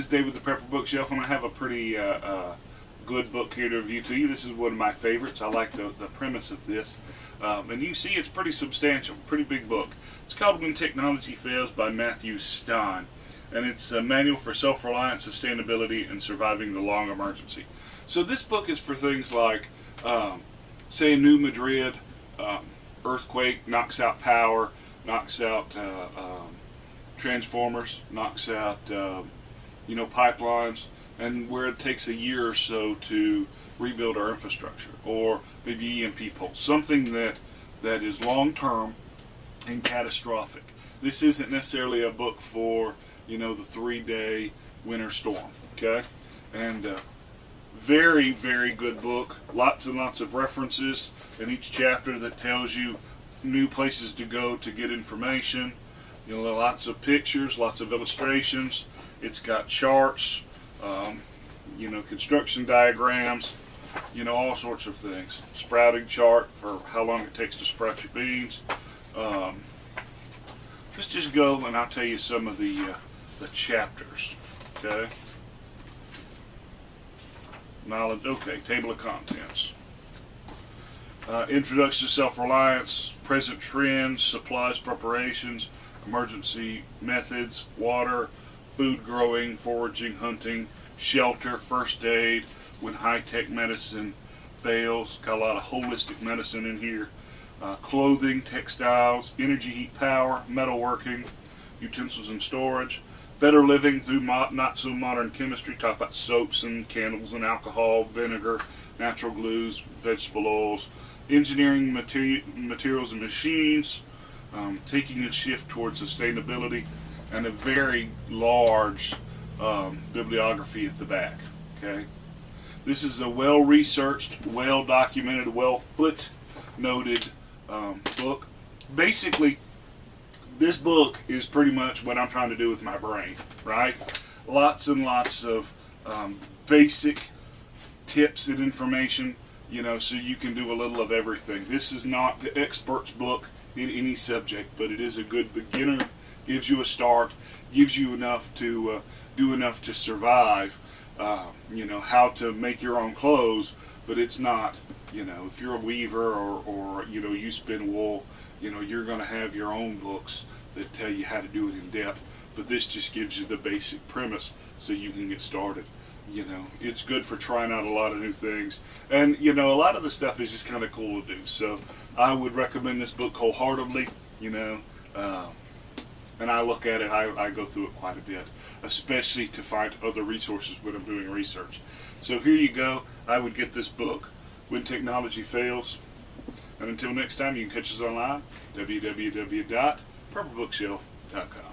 this is Dave with the Prepper Bookshelf, and I have a pretty good book here to review to you. This is one of my favorites. I like the premise of this. And you see it's pretty substantial, pretty big book. It's called When Technology Fails by Matthew Stein. And it's a manual for self-reliance, sustainability, and surviving the long emergency. So this book is for things like, say, New Madrid, earthquake knocks out power, knocks out transformers, knocks out pipelines, and where it takes a year or so to rebuild our infrastructure, or maybe EMP pulse, something that is long-term and catastrophic. This isn't necessarily a book for the 3-day winter storm, okay? And very, very good book. Lots and lots of references in each chapter that tells you new places to go to get information. Lots of pictures, lots of illustrations. It's got charts, construction diagrams, all sorts of things. Sprouting chart for how long it takes to sprout your beans. Let's just go and I'll tell you some of the chapters. Okay. Knowledge. Okay. Table of contents. Introduction to self-reliance, present trends, supplies, preparations, emergency methods, water, food growing, foraging, hunting, shelter, first aid, when high-tech medicine fails. Got a lot of holistic medicine in here. Clothing, textiles, energy, heat, power, metalworking, utensils and storage. Better living through not so modern chemistry. Talk about soaps and candles and alcohol, vinegar, natural glues, vegetable oils. Engineering, materials and machines. Taking a shift towards sustainability, and a very large bibliography at the back. Okay, this is a well-researched, well-documented, well-footnoted book. Basically, this book is pretty much what I'm trying to do with my brain, right? Lots and lots of basic tips and information, so you can do a little of everything. This is not the expert's book in any subject, but it is a good beginner. Gives you a start, gives you enough to do enough to survive. How to make your own clothes, but it's not. If you're a weaver or you spin wool, you're going to have your own books that tell you how to do it in depth. But this just gives you the basic premise so you can get started. It's good for trying out a lot of new things, and a lot of the stuff is just kind of cool to do. So I would recommend this book wholeheartedly. And I look at it, I go through it quite a bit, especially to find other resources when I'm doing research. So here you go. I would get this book, When Technology Fails. And until next time, you can catch us online, www.prepperbookshelf.com.